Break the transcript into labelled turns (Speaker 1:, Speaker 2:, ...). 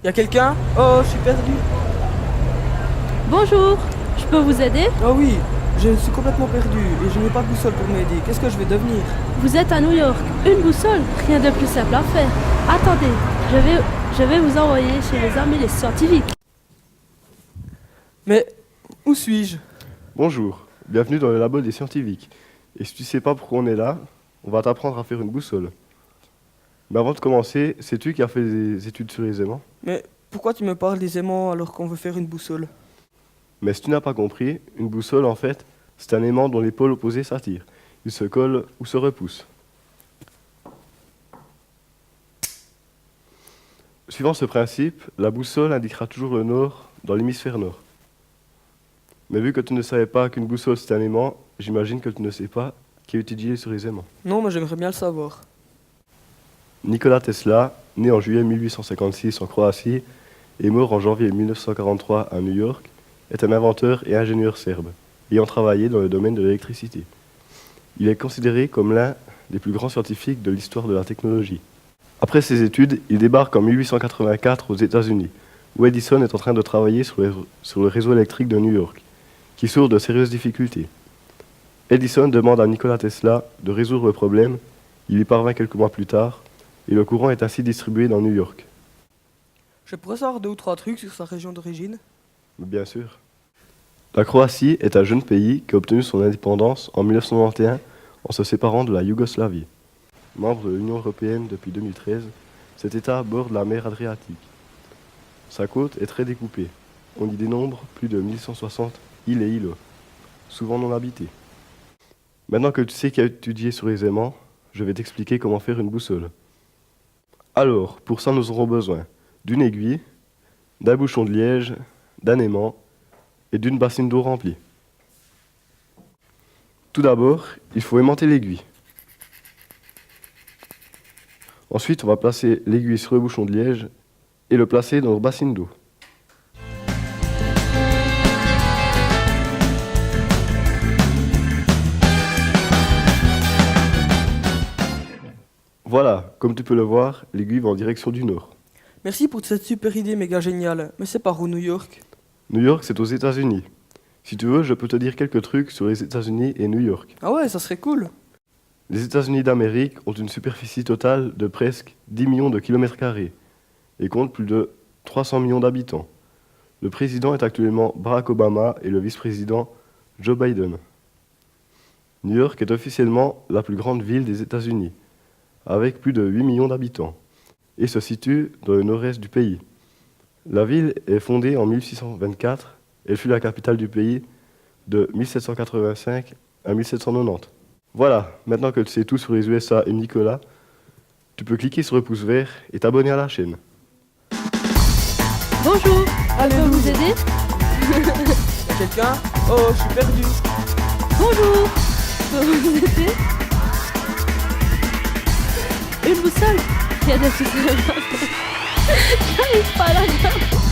Speaker 1: Y a quelqu'un? Oh, je suis perdu.
Speaker 2: Bonjour, je peux vous aider?
Speaker 1: Oh oui, je suis complètement perdu et je n'ai pas de boussole pour m'aider. Qu'est-ce que je vais devenir?
Speaker 2: Vous êtes à New York. Une boussole, rien de plus simple à faire. Attendez, je vais vous envoyer chez les amis les scientifiques.
Speaker 1: Mais où suis-je?
Speaker 3: Bonjour, bienvenue dans le labo des scientifiques. Et si tu sais pas pourquoi on est là, on va t'apprendre à faire une boussole. Mais avant de commencer, sais-tu qui a fait des études sur les aimants?
Speaker 1: Mais pourquoi tu me parles des aimants alors qu'on veut faire une boussole?
Speaker 3: Mais si tu n'as pas compris, une boussole en fait, c'est un aimant dont les pôles opposés s'attirent. Ils se collent ou se repoussent. Suivant ce principe, la boussole indiquera toujours le nord dans l'hémisphère nord. Mais vu que tu ne savais pas qu'une boussole c'est un aimant, j'imagine que tu ne sais pas qui est utilisé sur les aimants.
Speaker 1: Non, mais j'aimerais bien le savoir.
Speaker 3: Nikola Tesla, né en juillet 1856 en Croatie et mort en janvier 1943 à New York, est un inventeur et ingénieur serbe, ayant travaillé dans le domaine de l'électricité. Il est considéré comme l'un des plus grands scientifiques de l'histoire de la technologie. Après ses études, il débarque en 1884 aux États-Unis, où Edison est en train de travailler sur le réseau électrique de New York, qui souffre de sérieuses difficultés. Edison demande à Nikola Tesla de résoudre le problème, il y parvint quelques mois plus tard, et le courant est ainsi distribué dans New York.
Speaker 1: Je pourrais savoir 2 ou 3 trucs sur sa région d'origine?
Speaker 3: Bien sûr. La Croatie est un jeune pays qui a obtenu son indépendance en 1991 en se séparant de la Yougoslavie. Membre de l'Union européenne depuis 2013, cet État borde la mer Adriatique. Sa côte est très découpée. On y dénombre plus de 1160 îles et îlots, souvent non habités. Maintenant que tu sais qui a étudié sur les aimants, je vais t'expliquer comment faire une boussole. Alors, pour ça, nous aurons besoin d'une aiguille, d'un bouchon de liège, d'un aimant et d'une bassine d'eau remplie. Tout d'abord, il faut aimanter l'aiguille. Ensuite, on va placer l'aiguille sur le bouchon de liège et le placer dans notre bassine d'eau. Voilà, comme tu peux le voir, l'aiguille va en direction du nord.
Speaker 1: Merci pour cette super idée méga géniale. Mais c'est par où New York?
Speaker 3: New York, c'est aux États-Unis. Si tu veux, je peux te dire quelques trucs sur les États-Unis et New York.
Speaker 1: Ah ouais, ça serait cool.
Speaker 3: Les États-Unis d'Amérique ont une superficie totale de presque 10 millions de kilomètres carrés et comptent plus de 300 millions d'habitants. Le président est actuellement Barack Obama et le vice-président Joe Biden. New York est officiellement la plus grande ville des États-Unis, avec plus de 8 millions d'habitants, et se situe dans le nord-est du pays. La ville est fondée en 1624 et fut la capitale du pays de 1785 à 1790. Voilà, maintenant que tu sais tout sur les USA et Nicolas, tu peux cliquer sur le pouce vert et t'abonner à la chaîne.
Speaker 2: Bonjour, je peux vous aider?
Speaker 1: Y a quelqu'un? Oh, je suis perdu.
Speaker 2: Bonjour, je peux vous aider? Une boussole, rien de plus simple à faire. J'arrive pas à la garder.